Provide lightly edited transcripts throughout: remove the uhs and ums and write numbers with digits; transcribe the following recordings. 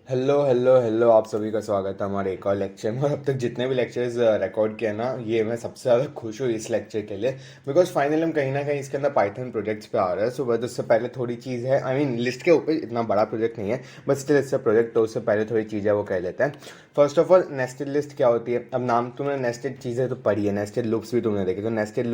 Hello hello hello, आप सभी का स्वागत है हमारे एक और लेक्चर में। और अब तक जितने भी लेक्चर्स रिकॉर्ड किए ना, ये मैं सबसे ज़्यादा खुश हूँ इस लेक्चर के लिए, बिकॉज फाइनली हम कहीं ना कहीं इसके अंदर पाइथन प्रोजेक्ट्स पे आ रहे हैं। सो बस उससे पहले थोड़ी चीज़ है, आई मीन लिस्ट के ऊपर इतना बड़ा प्रोजेक्ट नहीं है, बट स्टिल इससे प्रोजेक्ट, तो उससे पहले थोड़ी चीज़ें वो कह लेते हैं। First of all, nested list क्या होती है? अब नाम तुमने नेस्टेड चीज़ें तो पढ़ी है, नेस्टेड लूप्स भी तुमने देखे, तो नेस्टेड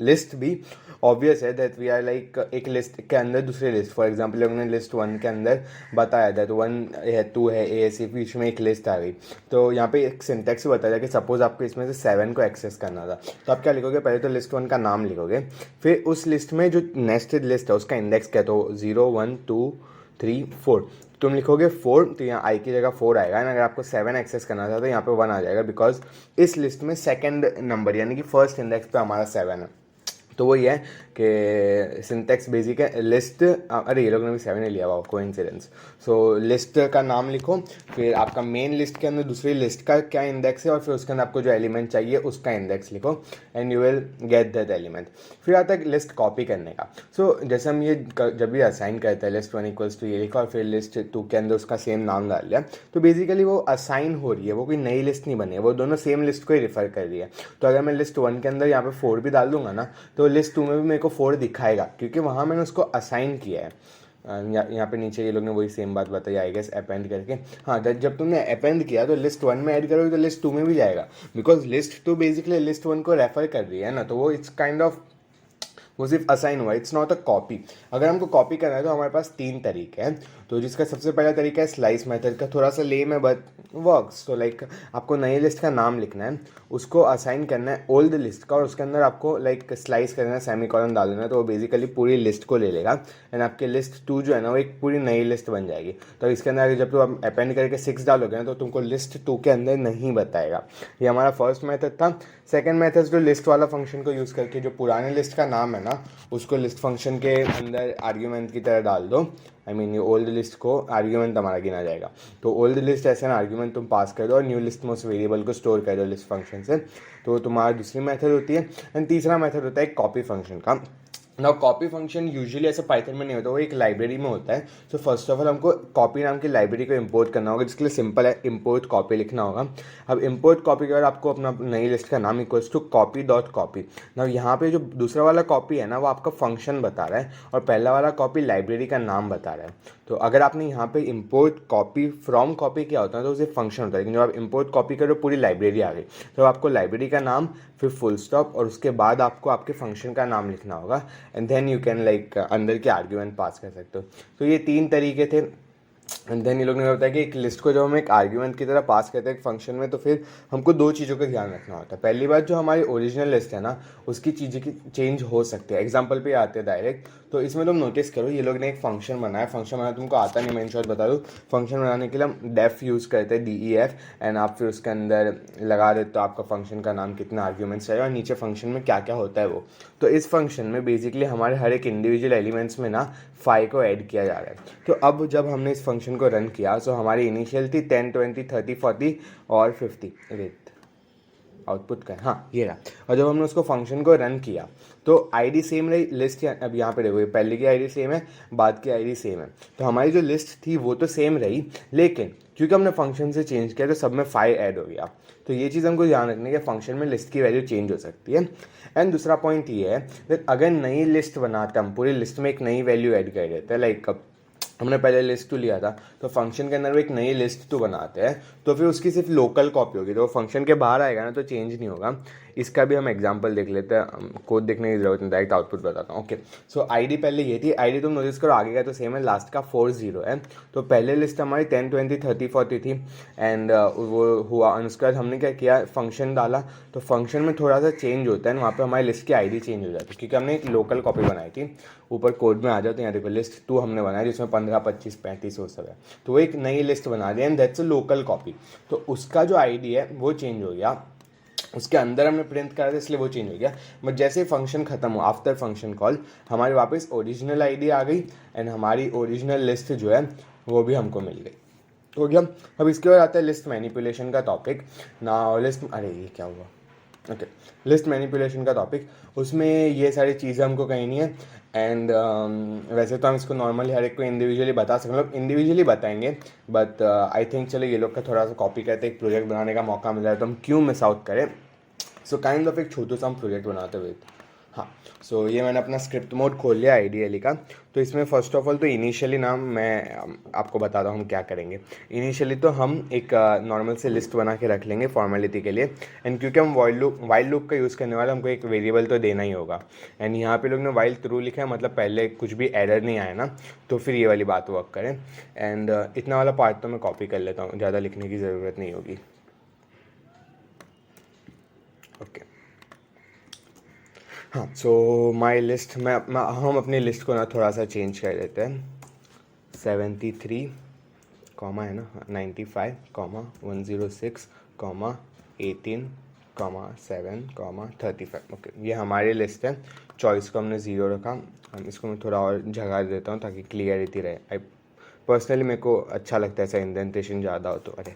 लिस्ट भी ऑब्वियस है दैट वी आर लाइक एक लिस्ट के अंदर दूसरी लिस्ट। फॉर एग्जाम्पल हमने लिस्ट वन के अंदर बताया दैट वन है, टू है, ए है, सी, बीच में एक लिस्ट आ गई। तो यहाँ पे एक सिंटेक्स बताया जाए कि सपोज आपको इसमें से 7 को एक्सेस करना था, तो आप क्या लिखोगे? पहले तो लिस्ट वन का नाम लिखोगे, फिर उस लिस्ट में जो नेस्टेड लिस्ट है उसका इंडेक्स क्या, तो 0 1 2 3 4 तुम लिखोगे 4, तो यहाँ आई की जगह 4 आएगा। एंड अगर आपको 7 एक्सेस करना था तो यहाँ पे 1 आ जाएगा, बिकॉज इस लिस्ट में सेकंड नंबर यानी कि फर्स्ट इंडेक्स पे हमारा 7 है। तो वही है कि सिंटेक्स बेसिक है। लिस्ट, अरे ये लोग ने भी 7 ही लिया हुआ, कोइंसिडेंस। सो लिस्ट का नाम लिखो, फिर आपका मेन लिस्ट के अंदर दूसरी लिस्ट का क्या इंडेक्स है, और फिर उसके अंदर आपको जो एलिमेंट चाहिए उसका इंडेक्स लिखो, and you will get that element. फिर आता है लिस्ट कॉपी करने का। सो जैसे हम ये जब भी असाइन करते हैं, लिस्ट वन इक्वल्स टू ये लिखा और फिर लिस्ट टू के अंदर उसका सेम नाम डाल लिया, तो बेसिकली वो असाइन हो रही है, वो कोई नई लिस्ट नहीं बनी है, वो दोनों सेम लिस्ट को ही रिफर कर रही है। तो अगर मैं लिस्ट वन के अंदर यहाँ पे 4 भी डाल दूंगा ना, तो लिस्ट टू में भी मेरे को 4 दिखाएगा, क्योंकि वहाँ मैंने उसको असाइन किया है। यहाँ पे नीचे ये लोग ने वही सेम बात बताई, आई गेस, अपेंड करके। हाँ, जब तुमने अपेंड किया तो लिस्ट वन में ऐड करोगे तो लिस्ट टू में भी जाएगा, because list two basically list one को रेफर कर रही है ना, तो वो इट्स काइंड ऑफ, वो सिर्फ असाइन हुआ, इट्स नॉट अ कॉपी। अगर हमको कॉपी करना है तो हमारे पास 3 तरीके हैं। तो जिसका सबसे पहला तरीका है स्लाइस मेथड का, थोड़ा सा लेम है बट वर्क्स। तो लाइक आपको नई लिस्ट का नाम लिखना है, उसको असाइन करना है ओल्ड लिस्ट का, और उसके अंदर आपको लाइक स्लाइस करना है, सेमीकोलन डाल देना है, तो वो बेसिकली पूरी लिस्ट को ले लेगा। एंड आपकी लिस्ट टू जो है ना, वो एक पूरी नई लिस्ट बन जाएगी। तो इसके अंदर जब तुम अपेंड करके 6 डालोगे ना, तो तुमको लिस्ट टू के अंदर नहीं बताएगा। ये हमारा फर्स्ट मेथड था। सेकेंड मेथड जो लिस्ट वाला फंक्शन को यूज़ करके जो पुराने लिस्ट का नाम है ना, उसको लिस्ट फंक्शन के अंदर आर्ग्यूमेंट की तरह डाल दो। आई मीन ये ओल्ड लिस्ट को आर्ग्यूमेंट हमारा गिना जाएगा। तो ओल्ड लिस्ट ऐसे ना आर्ग्यूमेंट तुम पास कर दो और न्यू लिस्ट में उस वेरिएबल को स्टोर कर दो लिस्ट फंक्शन से। तो तुम्हारा दूसरी मेथड होती है। एंड तीसरा मेथड होता है कॉपी फंक्शन का। नाउ कॉपी फंक्शन यूजुअली ऐसे पाइथन में नहीं होता, वो एक लाइब्रेरी में होता है। सो फर्स्ट ऑफ ऑल हमको कॉपी नाम की लाइब्रेरी को इंपोर्ट करना होगा, जिसके लिए सिंपल है, इंपोर्ट कॉपी लिखना होगा। अब इंपोर्ट कॉपी के बाद आपको अपना नई लिस्ट का नाम equals to copy dot copy. Now यहाँ पे जो दूसरा वाला कॉपी है ना, वो आपका फंक्शन बता रहा है, और पहला वाला कॉपी लाइब्रेरी का नाम बता रहा है। तो अगर आपने यहाँ पे इंपोर्ट कॉपी फ्रॉम कॉपी किया होता है तो उसे फंक्शन होता है, लेकिन जब आप इंपोर्ट कॉपी करो पूरी लाइब्रेरी आ गई, तो आपको लाइब्रेरी का नाम, फिर फुल स्टॉप, और उसके बाद आपको आपके फंक्शन का नाम लिखना होगा। And then you can like अंदर के आर्ग्यूमेंट पास कर सकते हो। तो ये 3 तरीके थे। एंड देन ये लोग ने बताया कि एक लिस्ट को जब हम एक आर्ग्यूमेंट की तरह पास करते हैं एक फंक्शन में, तो फिर हमको 2 चीज़ों का ध्यान रखना होता है। पहली बात, जो हमारी ओरिजिनल लिस्ट है ना, उसकी चीज़ें की चेंज हो सकती है। एग्जाम्पल पे आते हैं डायरेक्ट। तो इसमें तुम नोटिस करो, ये लोग ने एक फंक्शन बनाया। फंक्शन बनाना तुमको आता नहीं, मैं इन शॉर्ट बता दूँ। फंक्शन बनाने के लिए हम डेफ यूज़ करते हैं, DEF। एंड आप फिर उसके अंदर लगा देते हो आपका फंक्शन का नाम, कितना आर्ग्यूमेंट्स चाहिए, और नीचे फंक्शन में क्या क्या होता है वो। तो इस फंक्शन में बेसिकली हमारे हर एक इंडिविजुअल एलिमेंट्स में ना 5 को ऐड किया जा रहा है। तो अब जब हमने इस फंक्शन को रन किया, सो हमारी इनिशियल थी 10 20 30 40 और 50। रेट आउटपुट का है, हाँ ये रहा। और जब हमने उसको फंक्शन को रन किया तो आईडी सेम रही, लिस्ट अब यहाँ पे देखो, पहले की आईडी सेम है, बाद की आईडी सेम है। तो हमारी जो लिस्ट थी वो तो सेम रही, लेकिन क्योंकि हमने फंक्शन से चेंज किया तो सब में 5 ऐड हो गया। तो ये चीज़ हमको ध्यान रखनी है कि फंक्शन में लिस्ट की वैल्यू चेंज हो सकती है। एंड दूसरा पॉइंट ये है कि अगर नई लिस्ट बनाते हम, पूरी लिस्ट में एक नई वैल्यू ऐड कर देते हैं, लाइक हमने पहले लिस्ट टू लिया था, तो फंक्शन के अंदर वो एक नई लिस्ट टू बनाते हैं, तो फिर उसकी सिर्फ लोकल कॉपी होगी, तो फंक्शन के बाहर आएगा ना, तो चेंज नहीं होगा। इसका भी हम एग्जांपल देख लेते हैं, कोड देखने की जरूरत नहीं, डायरेक्ट आउटपुट बताता हूँ। ओके, सो आईडी पहले ये थी। आईडी तुम नोटिस करो आगे का तो सेम है, लास्ट का 40 है। तो पहले लिस्ट हमारी 10 20 30 40 थी। एंड वो हुआ, उसके बाद हमने क्या किया, फंक्शन डाला। तो फंक्शन में थोड़ा सा चेंज होता है, वहाँ पर हमारी लिस्ट की आईडी चेंज हो जाती है, क्योंकि हमने एक लोकल कॉपी बनाई थी। ऊपर कोड में आ जाओ तो यहाँ देखो, लिस्ट 2 हमने बनाया जिसमें 15 25 35 वो सब है। तो वो एक नई लिस्ट बना दी, and that's a local copy. तो उसका जो आईडी है वो चेंज हो गया, उसके अंदर हमने प्रिंट करा था इसलिए वो चेंज हो गया। बट जैसे फंक्शन खत्म हुआ, आफ्टर फंक्शन कॉल, हमारे वापस ओरिजिनल आईडी आ गई, एंड हमारी ओरिजिनल लिस्ट जो है वो भी हमको मिल गई। तो गया। अब इसके बाद आता है लिस्ट मैनिपुलेशन का टॉपिक ना। लिस्ट, अरे ये क्या हुआ, ओके, लिस्ट मैनिपुलेशन का टॉपिक, उसमें ये सारी चीज़ें हमको कहनी है। एंड वैसे तो हम इसको नॉर्मली हर एक को इंडिविजुअली बता सकते हैं, मतलब इंडिविजुअली बताएंगे, बट आई थिंक चलो ये लोग का थोड़ा सा कॉपी करते एक प्रोजेक्ट बनाने का मौका मिल रहा है तो हम क्यों मिस आउट करें। सो काइंड ऑफ एक छोटू सा हम प्रोजेक्ट बनाते हुए, हाँ। सो ये मैंने अपना स्क्रिप्ट मोड खोल लिया आइडियली का। तो इसमें फर्स्ट ऑफ ऑल तो इनिशियली ना मैं आपको बता रहा हूँ हम क्या करेंगे। इनिशियली तो हम एक नॉर्मल से लिस्ट बना के रख लेंगे फॉर्मेलिटी के लिए। एंड क्योंकि हम वाइल लूप का यूज़ करने वाले, हमको एक वेरिएबल तो देना ही होगा। एंड यहाँ पे लोग ने वाइल थ्रू लिखा है, मतलब पहले कुछ भी एरर नहीं आया ना, तो फिर ये वाली बात वर्क करें। एंड इतना वाला पार्ट तो मैं कॉपी कर लेता हूँ, ज़्यादा लिखने की ज़रूरत नहीं होगी। ओके, हाँ। सो माई लिस्ट, हम अपनी लिस्ट को ना थोड़ा सा चेंज कर देते हैं। 73 कॉमा है ना, 95 comma 106 comma 18 comma 7 comma 35। Okay, ये हमारी लिस्ट है। चॉइस को हमने 0 रखा। हम इसको मैं थोड़ा और जगह देता हूँ ताकि क्लियरिटी रहे। आई पर्सनली मेरे को अच्छा लगता है ऐसा इंडेंटेशन ज़्यादा हो तो। अरे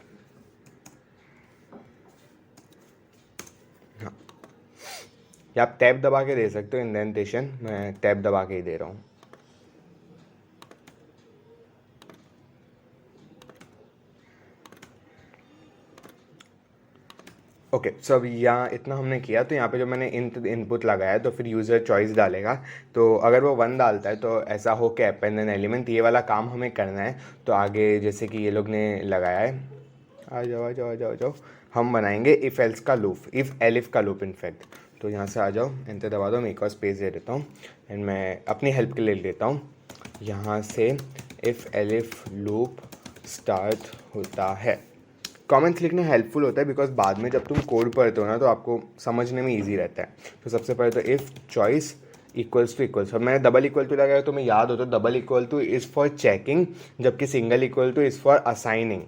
हाँ, या आप टैब दबा के दे सकते हो इंडेंटेशन, मैं टैब दबा के ही दे रहा हूँ। ओके, सो अब यहाँ इतना हमने किया, तो यहाँ पे जो मैंने इनपुट लगाया तो फिर यूज़र चॉइस डालेगा। तो अगर वो 1 डालता है तो ऐसा हो कि अपेंड एन एलिमेंट, ये वाला काम हमें करना है। तो आगे जैसे कि ये लोग ने लगाया है, आ जाओ आ जाओ आ जाओ आ जाओ, हम बनाएंगे इफ़ एल्स का लूप, इफ़ एलिफ का लूप इनफैक्ट। तो यहाँ से आ जाओ, एंटर दबा दो, मैं एक और स्पेस दे देता हूँ। एंड मैं अपनी हेल्प के लिए देता हूँ यहाँ से इफ़ एलिफ लूप स्टार्ट होता है। कमेंट्स लिखना हेल्पफुल होता है बिकॉज बाद में जब तुम कोड पढ़ते हो ना तो आपको समझने में ईजी रहता है। तो सबसे पहले तो if choice equals two equals, और मैंने डबल इक्वल टू लगाया तो मैं याद हो तो double equal to is for checking, जबकि single equal to is for assigning.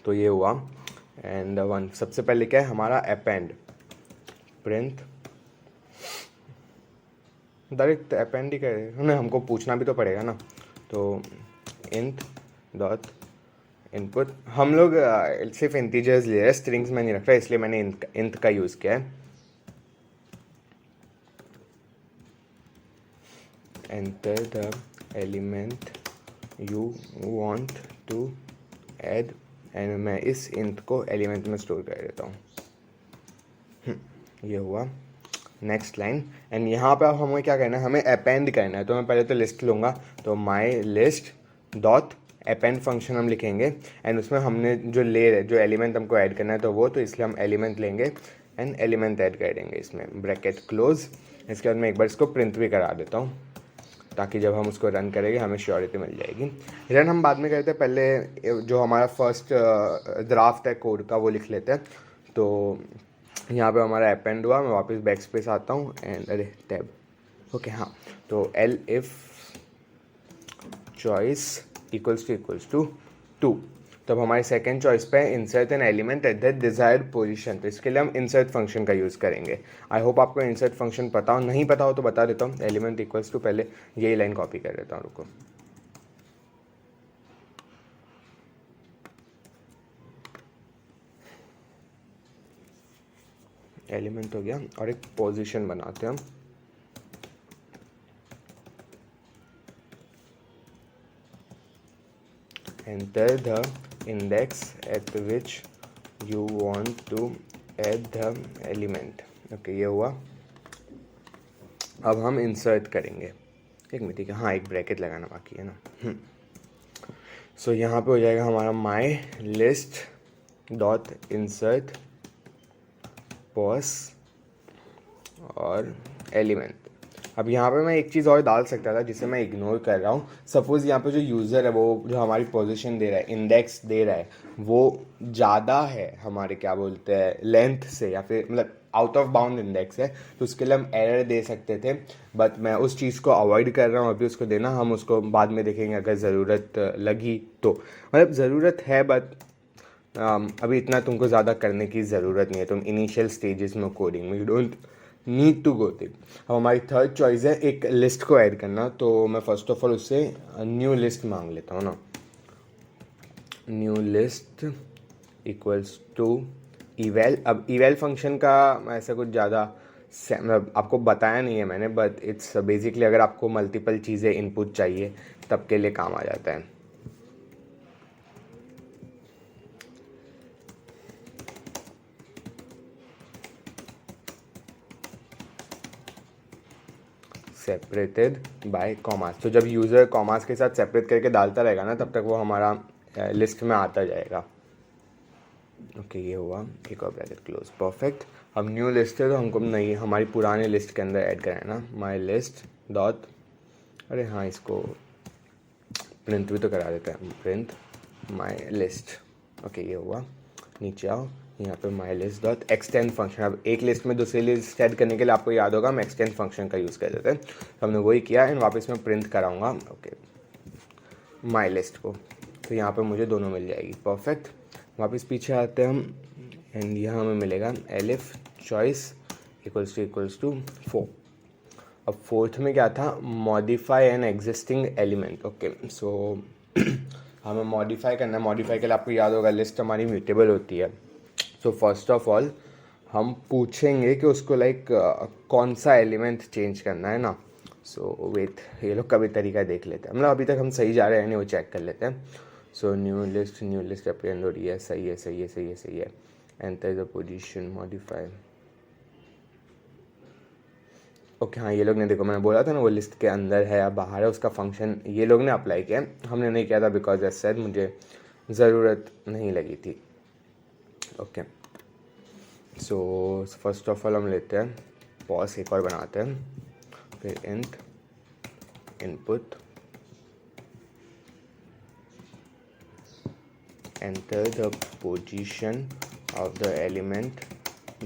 तो ये हुआ। एंड 1 सबसे पहले क्या है हमारा अपेंड, प्रिंट डायरेक्ट अपेंड ही करेगा ना, हमको पूछना भी तो पड़ेगा ना। तो इंट डॉट इनपुट, हम लोग सिर्फ इंटीजर्स ले रहे हैं, स्ट्रिंग्स में नहीं रख रहा, इसलिए मैंने इंट का यूज़ किया है। Enter the element you want to add, and मैं इस इंट को एलिमेंट में स्टोर कर देता हूँ। ये हुआ। नेक्स्ट लाइन, एंड यहाँ पे अब हमें क्या करना है, हमें अपेंड करना है। तो मैं पहले तो लिस्ट लूँगा, तो माई लिस्ट डॉट अपेंड फंक्शन हम लिखेंगे। एंड उसमें हमने जो जो एलिमेंट हमको ऐड करना है तो वो, तो इसलिए हम एलिमेंट लेंगे एंड एलिमेंट ऐड कर देंगे इसमें, ब्रैकेट क्लोज। इसके बाद मैं एक बार इसको प्रिंट भी करा देता हूँ ताकि जब हम उसको रन करेंगे हमें श्योरिटी मिल जाएगी। रन हम बाद में करते हैं, पहले जो हमारा फर्स्ट ड्राफ्ट है कोड का वो लिख लेते हैं। तो यहाँ पे हमारा अपेंड हुआ, मैं वापस बैक स्पेस आता हूँ एंड अरे टैब, ओके हाँ। तो elif choice equals to 2, तब हमारी सेकेंड चॉइस पे insert an element at the desired position. तो इसके लिए हम इंसर्ट फंक्शन का यूज़ करेंगे। आई होप आपको इंसर्ट फंक्शन पता हो, नहीं पता हो तो बता देता हूँ। एलिमेंट इक्वल्स टू, पहले यही लाइन कॉपी कर देता हूँ, रुको। एलिमेंट हो गया और एक पोजीशन बनाते हैं हम। enter the index at which you want to add the element। Okay, ये हुआ। अब हम इंसर्ट करेंगे, एक मिनट, ठीक है, हाँ एक ब्रैकेट लगाना बाकी है ना। सो यहाँ पे हो जाएगा हमारा my list dot insert pos और एलिमेंट। अब यहाँ पे मैं एक चीज़ और डाल सकता था जिसे मैं इग्नोर कर रहा हूँ। सपोज़ यहाँ पे जो यूज़र है वो जो हमारी पोजीशन दे रहा है, इंडेक्स दे रहा है, वो ज़्यादा है हमारे क्या बोलते हैं लेंथ से, या फिर मतलब आउट ऑफ बाउंड इंडेक्स है, तो उसके लिए हम एरर दे सकते थे। बट मैं उस चीज़ को अवॉइड कर रहा हूँ अभी उसको देना। हम उसको बाद में देखेंगे अगर ज़रूरत लगी तो, मतलब ज़रूरत है बट अभी इतना तुमको ज़्यादा करने की ज़रूरत नहीं है। तुम इनिशियल स्टेजेस में कोडिंग में, you don't need to go think. अब हमारी थर्ड चॉइस है एक लिस्ट को ऐड करना। तो मैं फर्स्ट ऑफ ऑल उससे न्यू लिस्ट मांग लेता हूँ ना। New list equals to eval. अब इवेल फंक्शन का ऐसा कुछ ज़्यादा मतलब आपको बताया नहीं है मैंने, बट इट्स बेसिकली अगर आपको मल्टीपल चीज़ें इनपुट चाहिए तब के लिए काम आ जाता है। सेपरेटेड बाय कॉमास, तो जब यूज़र कॉमास के साथ सेपरेट करके डालता रहेगा ना तब तक वो हमारा लिस्ट में आता जाएगा। ओके ये हुआ, एक और ब्रैकेट क्लोज, परफेक्ट। अब न्यू लिस्ट है तो हमको नहीं हमारी पुरानी लिस्ट के अंदर ऐड करना है ना, माई लिस्ट डॉट, अरे हाँ इसको प्रिंट भी तो करा देते हैं, प्रिंट माई लिस्ट। ओके ये हुआ, नीचे आओ, यहाँ पे माई लिस्ट डॉट एक्सटेंड फंक्शन। अब एक लिस्ट में दूसरी लिस्ट ऐड करने के लिए आपको याद होगा हम एक्सटेंड फंक्शन का यूज़ कर देते हैं, तो हमने वही किया एंड वापस मैं प्रिंट कराऊंगा ओके माई लिस्ट को, तो यहाँ पे मुझे दोनों मिल जाएगी, परफेक्ट। वापस पीछे आते हैं हम एंड यहाँ हमें मिलेगा एलिफ चॉइस इक्वल्स टू 4। अब फोर्थ में क्या था, modify an existing element. Okay so हमें मॉडिफाई करना है, मॉडिफाई के लिए आपको याद होगा लिस्ट हमारी म्यूटेबल होती है। सो फर्स्ट ऑफ ऑल हम पूछेंगे कि उसको लाइक कौन सा एलिमेंट चेंज करना है ना। सो वेट, ये लोग का भी तरीका देख लेते हैं, मतलब अभी तक हम सही जा रहे हैं नहीं वो चेक कर लेते हैं। सो न्यू लिस्ट अपेंड हो रही है, सही है। Enter the position modify. Okay हाँ ये लोग ने, देखो मैंने बोला था ना वो लिस्ट के अंदर है या बाहर है, उसका फंक्शन ये लोग ने अप्लाई किया, हमने नहीं किया था बिकॉज एज सेड मुझे ज़रूरत नहीं लगी थी। Okay so first of all हम लेते हैं पॉज, एक और बनाते हैं, फिर int input enter the position of the element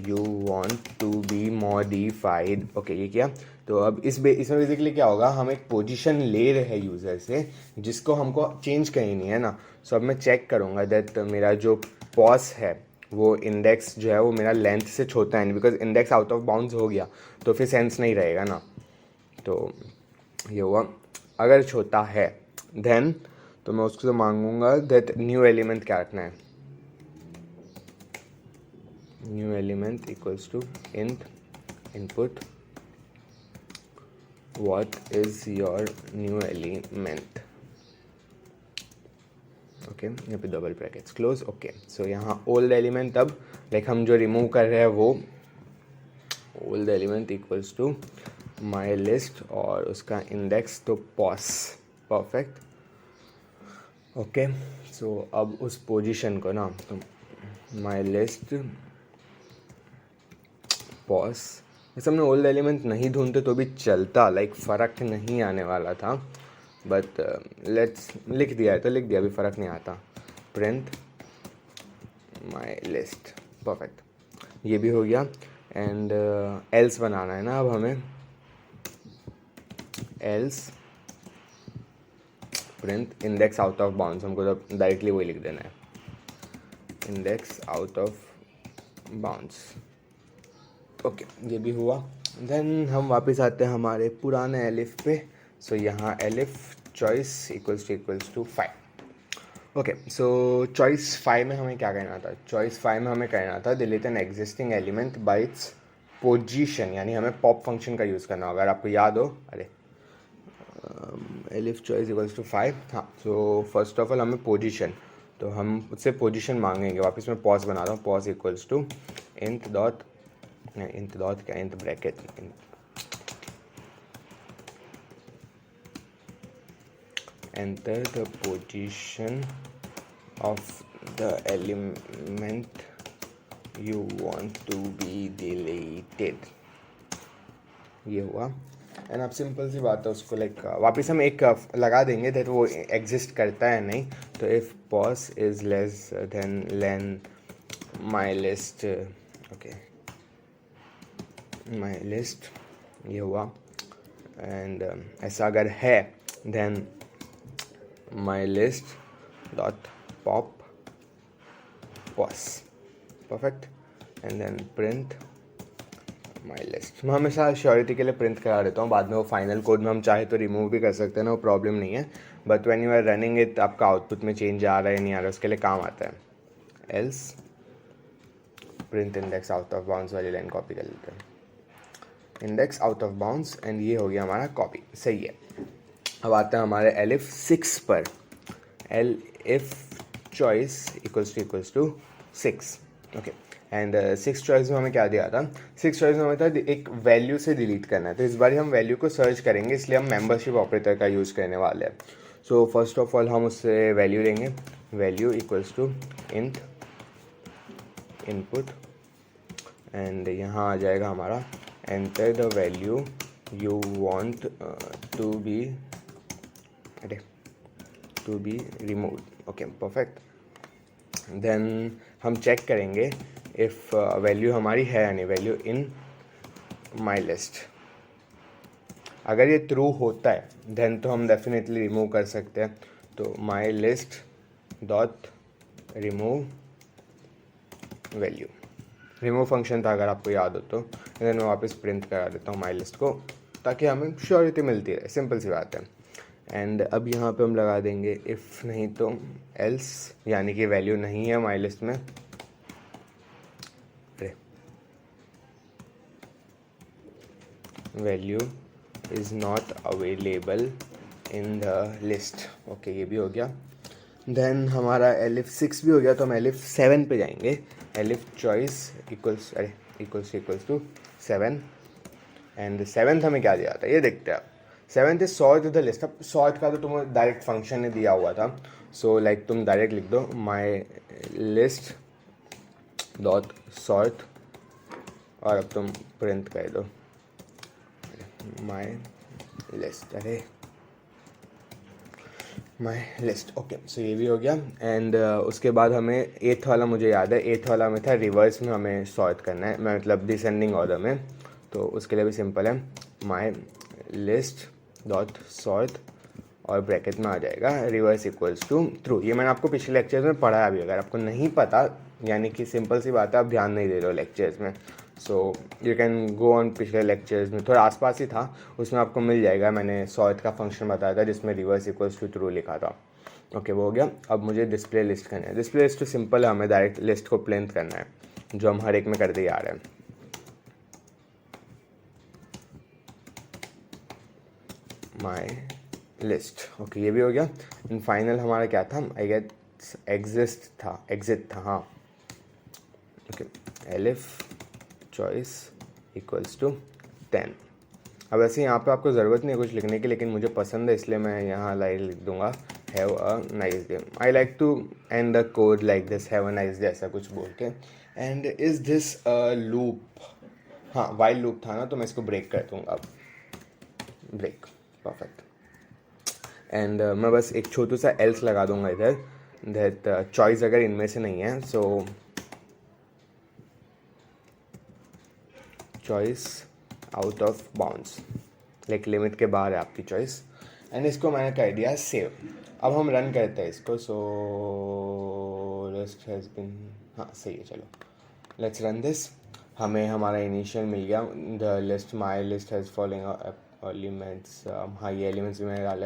you want to be modified. Okay ये किया, तो अब इसमें बेसिकली क्या होगा, हम एक पोजीशन ले रहे हैं यूज़र से जिसको हमको चेंज करनी नहीं है ना। सो अब मैं चेक करूँगा दैट मेरा जो पॉज है वो इंडेक्स जो है वो मेरा लेंथ से छोटा है, because index out of bounds हो गया तो फिर सेंस नहीं रहेगा ना। तो ये हुआ, अगर छोटा है देन तो मैं उसको मांगूंगा दैट न्यू एलिमेंट क्या रखना है, new element equals to int input what is your new element. Okay यहाँ पे double brackets close. Okay so यहाँ ओल्ड एलिमेंट, अब लाइक हम जो रिमूव कर रहे हैं वो old element equals to my list और उसका इंडेक्स तो पॉस, परफेक्ट। ओके सो अब उस पोजीशन को ना तो माई लिस्ट पॉस, वैसे हमने ओल्ड एलिमेंट नहीं ढूंढते तो भी चलता, लाइक फ़र्क नहीं आने वाला था, बट लेट्स लिख दिया है तो लिख दिया, अभी फ़र्क नहीं आता। प्रिंट माई लिस्ट, परफेक्ट, ये भी हो गया। एंड एल्स बनाना है ना अब हमें, else print index out of bounds, हमको तो डायरेक्टली वही लिख देना है, index out of bounds. Okay ये भी हुआ। देन हम वापस आते हैं हमारे पुराने एलिफ पे। सो यहाँ elif choice equals to 5। Okay so choice 5 में हमें क्या करना था, चॉइस 5 में हमें करना था delete an existing element by its position, यानी हमें पॉप फंक्शन का यूज़ करना होगा, अगर आपको याद हो। अरे एलिफ चॉइस इक्वल्स टू 5, हाँ। सो फर्स्ट ऑफ ऑल हमें पोजीशन, तो हम उससे पोजीशन मांगेंगे, वापस मैं पॉज बना रहा हूँ, pos equals to int dot क्या int bracket enter the position of the element you want to be deleted। ये हुआ एंड अब सिंपल सी बात है, उसको लाइक वापस हम एक लगा देंगे दैट वो एग्जिस्ट करता है नहीं, तो if pos is less than len my list, okay my list, ये हुआ। एंड ऐसा अगर है then my list dot pop pos, perfect. And then print my list. मैं हमेशा श्योरिटी के लिए प्रिंट करा देता हूँ, बाद में वो फाइनल कोड में हम चाहे तो रिमूव भी कर सकते हैं ना, वो प्रॉब्लम नहीं है, but when you are running it आपका आउटपुट में चेंज आ रहा है नहीं आ रहा है उसके लिए काम आता है। Else print index out of bounds वाली लाइन कॉपी कर लेते हैं, index out of bounds, and ये हो गया हमारा कॉपी, सही है। अब आते हैं हमारे एलिफ 6 पर, elif choice equals to 6, okay. And 6 choice में हमें क्या दिया था, 6 चॉइस में हमें था एक वैल्यू से डिलीट करना है, तो इस बार हम वैल्यू को सर्च करेंगे, इसलिए हम मेंबरशिप ऑपरेटर का यूज़ करने वाले हैं। सो फर्स्ट ऑफ ऑल हम उससे वैल्यू लेंगे, value equals to int input, and यहाँ आ जाएगा हमारा enter the value you want to be removed, okay perfect. Then हम चेक करेंगे इफ़ वैल्यू हमारी है या नहीं, वैल्यू इन माई लिस्ट। अगर ये ट्रू होता है देन तो हम डेफिनेटली रिमूव कर सकते हैं, तो माई list dot remove value, remove function था अगर आपको याद हो तो, देन मैं वापस प्रिंट करा देता हूँ माई लिस्ट को, ताकि हमें श्योरिटी मिलती रहे, सिंपल सी बात है। एंड अब यहाँ पे हम लगा देंगे इफ़ नहीं तो एल्स, यानी कि वैल्यू नहीं है माई लिस्ट में, value is not available in the list, okay ये भी हो गया। देन हमारा एलिफ 6 भी हो गया, तो हम एलिफ 7 पे जाएंगे, elif choice equals to 7, and 7th हमें क्या दिया था ये देखते हैं आप, 7th is sort the list. अब सॉर्ट का तो तुम्हें डायरेक्ट फंक्शन ने दिया हुआ था, सो लाइक तुम डायरेक्ट लिख दो माई लिस्ट डॉट सॉर्ट, और अब तुम प्रिंट कर दो माई लिस्ट, अरे माई लिस्ट, ओके सो ये भी हो गया। एंड उसके बाद हमें 8th वाला मुझे याद है, 8th वाला में था रिवर्स में हमें सॉर्ट करना है, मतलब डिसेंडिंग ऑर्डर में, तो उसके लिए भी सिंपल है माई लिस्ट डॉट सॉर्ट, और ब्रैकेट में आ जाएगा रिवर्स इक्वल्स टू ट्रू। ये मैंने आपको पिछले लेक्चर्स में पढ़ाया भी, अगर आपको नहीं पता, यानी कि सिंपल सी बात है आप ध्यान नहीं दे रहे हो लेक्चर्स में, so you can go on पिछले लेक्चर्स में, थोड़ा आसपास ही था, उसमें आपको मिल जाएगा, मैंने सॉर्ट का फंक्शन बताया था जिसमें रिवर्स इक्वल्स टू ट्रू लिखा था, ओके वो हो गया। अब मुझे डिस्प्ले लिस्ट करना है, डिस्प्ले लिस्ट तो सिंपल है, हमें डायरेक्ट लिस्ट को प्रिंट करना है, जो हम हर एक में करते ही आ रहे हैं। माई लिस्ट, ओके ये भी हो गया। एंड फाइनल हमारा क्या था, आई गेट एग्जिट था, हाँ okay, elif choice equals to 10। अब वैसे यहाँ पे आपको ज़रूरत नहीं है कुछ लिखने की, लेकिन मुझे पसंद है इसलिए मैं यहाँ लाइक लिख दूंगा have a nice day, I like to end the code like this, have a nice day ऐसा कुछ बोल के। And is this a loop, हाँ वाइल लूप था ना, तो मैं इसको ब्रेक कर दूँगा, ब्रेक, परफेक्ट। एंड मैं बस एक छोटू सा एल्स लगा दूंगा इधर, दैट चॉइस अगर इनमें से नहीं है, सो choice out of bounds, like limit के बाहर है आपकी चॉइस, एंड इसको मैंने कर दिया सेव। अब हम रन करते हैं इसको, सो लिस्ट हैज़ बीन, हाँ सही है, चलो लेट्स रन दिस। हमें हमारा इनिशियल मिल गया, the list my list has following elements, हाँ ये एलिमेंट्स भी मैंने डाले,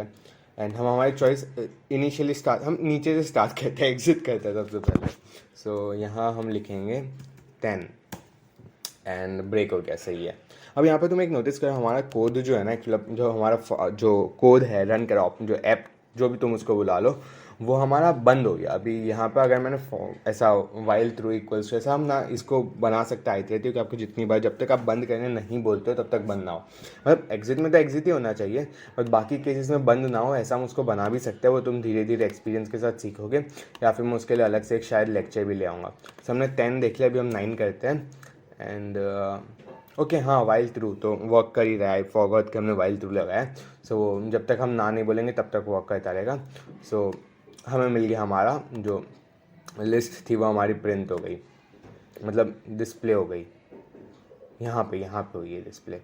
एंड हम हमारी चॉइस इनिशियली स्टार्ट, हम नीचे से स्टार्ट करते हैं, एग्जिट करते हैं सबसे पहले, सो यहाँ हम लिखेंगे 10, एंड ब्रेक हो गया, सही है। अब यहाँ पे तुम एक नोटिस करो, हमारा कोड जो है ना, एक्चुअली जो हमारा जो कोड है रन करो, जो ऐप जो भी तुम उसको बुला लो, वो हमारा बंद हो गया। अभी यहाँ पे अगर मैंने ऐसा वाइल थ्रू इक्वल्स, ऐसा हम ना इसको बना सकते आती रहती है कि आपको जितनी बार, जब तक आप बंद करने नहीं बोलते हो तब तक बंद ना हो, मतलब एग्जिट में तो एग्जिट ही होना चाहिए, और बाकी केसेस में बंद ना हो, ऐसा हम उसको बना भी सकते हैं, वो तुम धीरे धीरे एक्सपीरियंस के साथ सीखोगे, या फिर मैं उसके लिए अलग से एक शायद लेक्चर भी ले आऊँगा। सो हमने 10 देख लिया, अभी हम 9 करते हैं, एंड ओके हाँ वाइल थ्रू तो वर्क कर ही रहा है, फॉरवर्ड के हमने वाइल थ्रू लगाया, सो जब तक हम ना नहीं बोलेंगे तब तक वर्क करता रहेगा। सो हमें मिल गया, हमारा जो लिस्ट थी वो हमारी प्रिंट हो गई, मतलब डिस्प्ले हो गई, यहाँ पे हुई है डिस्प्ले।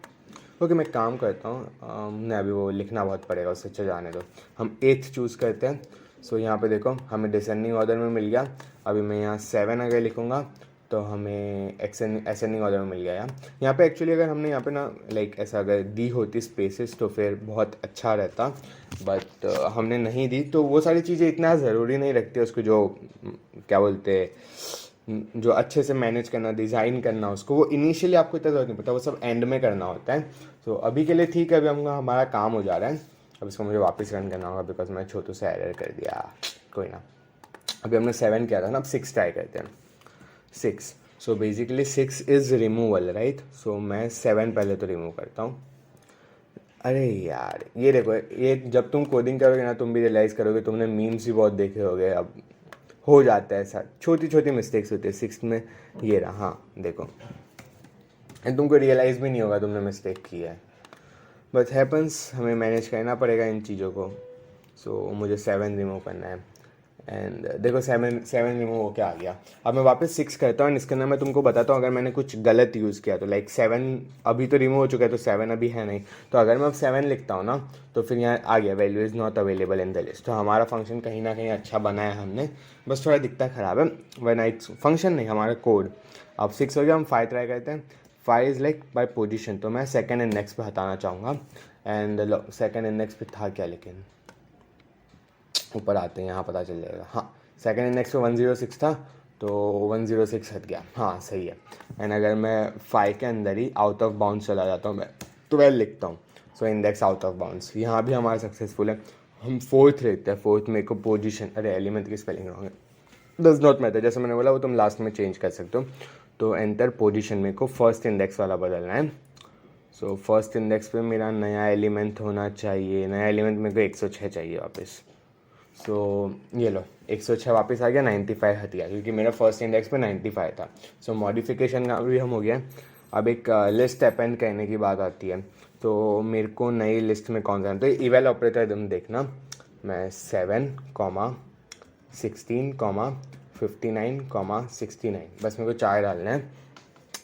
ओके मैं काम करता हूँ, नहीं अभी वो लिखना बहुत पड़ेगा, उससे अच्छा जाने दो, हम 8th चूज़ करते हैं। सो यहाँ पे देखो हमें डिसेंडिंग ऑर्डर में मिल गया, अभी मैं यहाँ 7 अगर लिखूँगा तो हमें असेंडिंग ऑर्डर में मिल गया। यहाँ पे एक्चुअली अगर हमने यहाँ पे ना लाइक ऐसा अगर दी होती स्पेसेस तो फिर बहुत अच्छा रहता, बट हमने नहीं दी, तो वो सारी चीज़ें इतना ज़रूरी नहीं रखती उसको, जो क्या बोलते जो अच्छे से मैनेज करना, डिज़ाइन करना उसको, वो इनिशियली आपको इतना ज़रूरत नहीं पड़ता, वो सब एंड में करना होता है। तो अभी के लिए ठीक है, अभी हमारा काम हो जा रहा है। अब इसको मुझे वापस रन करना होगा बिकॉज मैं छोटू से एरर कर दिया, कोई ना। अभी हमने 7 किया था ना, अब 6 ट्राई करते हैं। 6, so basically 6 is removal, right. So मैं 7 पहले तो रिमूव करता हूँ। अरे यार ये देखो, ये जब तुम कोडिंग करोगे ना तुम भी रियलाइज़ करोगे, तुमने मीम्स भी बहुत देखे होंगे, अब हो जाता है ऐसा, छोटी छोटी मिस्टेक्स होती है 6 में। ये रहा, हाँ देखो, तुमको रियलाइज़ भी नहीं होगा तुमने मिस्टेक की है, बट हैपन्स, हमें मैनेज करना पड़ेगा इन चीज़ों को। सो मुझे 7 रिमूव करना है एंड देखो 7 रिमूव होके आ गया। अब मैं वापस 6 करता हूँ एंड इसके अंदर मैं तुमको बताता हूँ अगर मैंने कुछ गलत यूज़ किया तो, लाइक 7 अभी तो रिमूव हो चुका है तो 7 अभी है नहीं, तो अगर मैं अब 7 लिखता हूँ ना तो फिर यहाँ आ गया value is not available in the list. तो हमारा फंक्शन कहीं ना कहीं अच्छा बनाया हमने, बस थोड़ा दिखता ख़राब है, वरना इट्स फंक्शन नहीं हमारा कोड। अब 6 हो गया, हम 5 ट्राई करते हैं। 5 इज़ लाइक बाय पोजिशन, तो मैं सेकेंड इंडेक्स पे हटाना चाहूँगा एंड सेकेंड इंडेक्स पे था क्या, लेकिन ऊपर आते हैं यहाँ पता चल जाएगा। हाँ, सेकंड इंडेक्स पे 106 था तो 106 हट गया, हाँ सही है। एंड अगर मैं 5 के अंदर ही आउट ऑफ बाउंड्स चला जाता हूँ, मैं 12 लिखता हूँ, so index out of bounds, यहाँ भी हमारा सक्सेसफुल है। हम 4th लिखते हैं, 4th में को पोजीशन, अरे एलिमेंट की स्पेलिंग रॉन्ग है, डज नॉट मैटर, जैसे मैंने बोला वो तुम लास्ट में चेंज कर सकते हो। तो एंटर पोजीशन में को फर्स्ट इंडेक्स वाला बदलना है। सो फर्स्ट इंडेक्स पे मेरा नया एलिमेंट होना चाहिए, नया एलिमेंट मेरे को 106 चाहिए वापस। सो ये लो 106 वापस आ गया, 95 हट गया क्योंकि मेरा फर्स्ट इंडेक्स पे 95 था। सो मॉडिफिकेशन का भी हम हो गया। अब एक लिस्ट अपेंड करने की बात आती है, तो मेरे को नई लिस्ट में कौन सा है, तो इवैल ऑपरेटर तुम देखना, मैं 7, 16, 59, 69, बस मेरे को 4 डालना है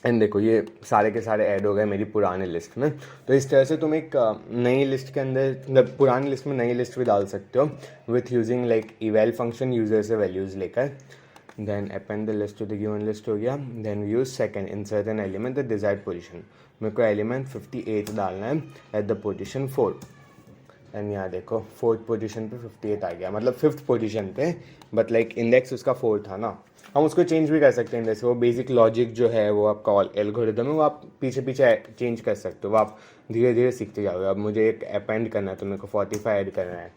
एंड देखो ये सारे के सारे ऐड हो गए मेरी पुरानी लिस्ट में। तो इस तरह से तुम एक नई लिस्ट के अंदर, मतलब पुरानी लिस्ट में नई लिस्ट भी डाल सकते हो with using like eval function, user से वैल्यूज़ लेकर। Then append the list to the given list हो गया। Then use second insert an element the desired position, मेरे को एलिमेंट 58 डालना है एट द पोजीशन 4 एंड यहाँ देखो 4th पोजीशन पे 58 आ गया, मतलब 5th पोजीशन पे, बट लाइक इंडेक्स उसका 4 था ना। हम उसको चेंज भी कर सकते हैं, जैसे वो बेसिक लॉजिक जो है वो आपका एल्गोरिदम है, वो आप पीछे पीछे चेंज कर सकते हो, वो आप धीरे धीरे सीखते जाओगे। अब मुझे एक अपेंड करना है तो मेरे को 45 ऐड करना है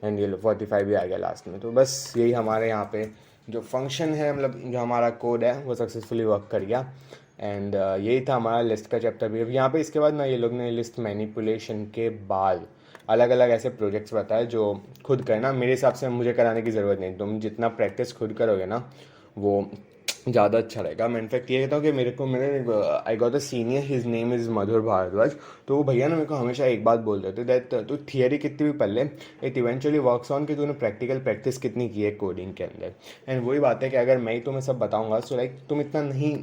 एंड ये लो 45 भी आ गया लास्ट में। तो बस यही हमारे यहाँ पे जो फंक्शन है, मतलब जो हमारा कोड है वो सक्सेसफुली वर्क कर गया एंड यही था हमारा लिस्ट का चैप्टर भी। अब यहाँ पे इसके बाद ना ये लोग ने लिस्ट मैनिपुलेशन के बाद अलग अलग ऐसे प्रोजेक्ट्स बताए जो खुद करना, मेरे हिसाब से मुझे कराने की ज़रूरत नहीं, तुम जितना प्रैक्टिस खुद करोगे ना वो ज़्यादा अच्छा रहेगा। मैं इनफैक्ट ये कहता हूँ कि मेरे I got a senior, his name is Madhur Bhardwaj, तो वो भैया ना मेरे को हमेशा एक बात बोलते थे, दैट तू थियरी कितनी भी पढ़ ले, इट इवेंचुअली वर्क्स ऑन कि तूने प्रैक्टिकल प्रैक्टिस कितनी की है कोडिंग के अंदर। एंड वही बात है कि अगर मैं ही तुम्हें सब बताऊँगा सो लाइक तुम इतना नहीं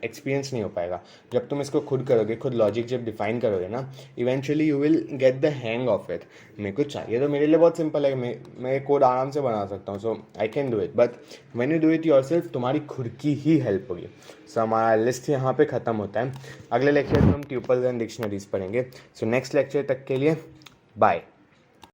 एक्सपीरियंस नहीं हो पाएगा। जब तुम इसको खुद करोगे, खुद लॉजिक जब डिफाइन करोगे ना, eventually you will get the hang of it. मेरे को चाहिए तो मेरे लिए बहुत सिंपल है, मैं कोड आराम से बना सकता हूँ, so I can do it, but when you do it yourself तुम्हारी खुद की ही हेल्प होगी। सो हमारा लिस्ट यहाँ पे ख़त्म होता है। अगले लेक्चर में हम ट्यूपल्स एंड डिक्शनरीज पढ़ेंगे। सो नेक्स्ट लेक्चर तक के लिए बाय।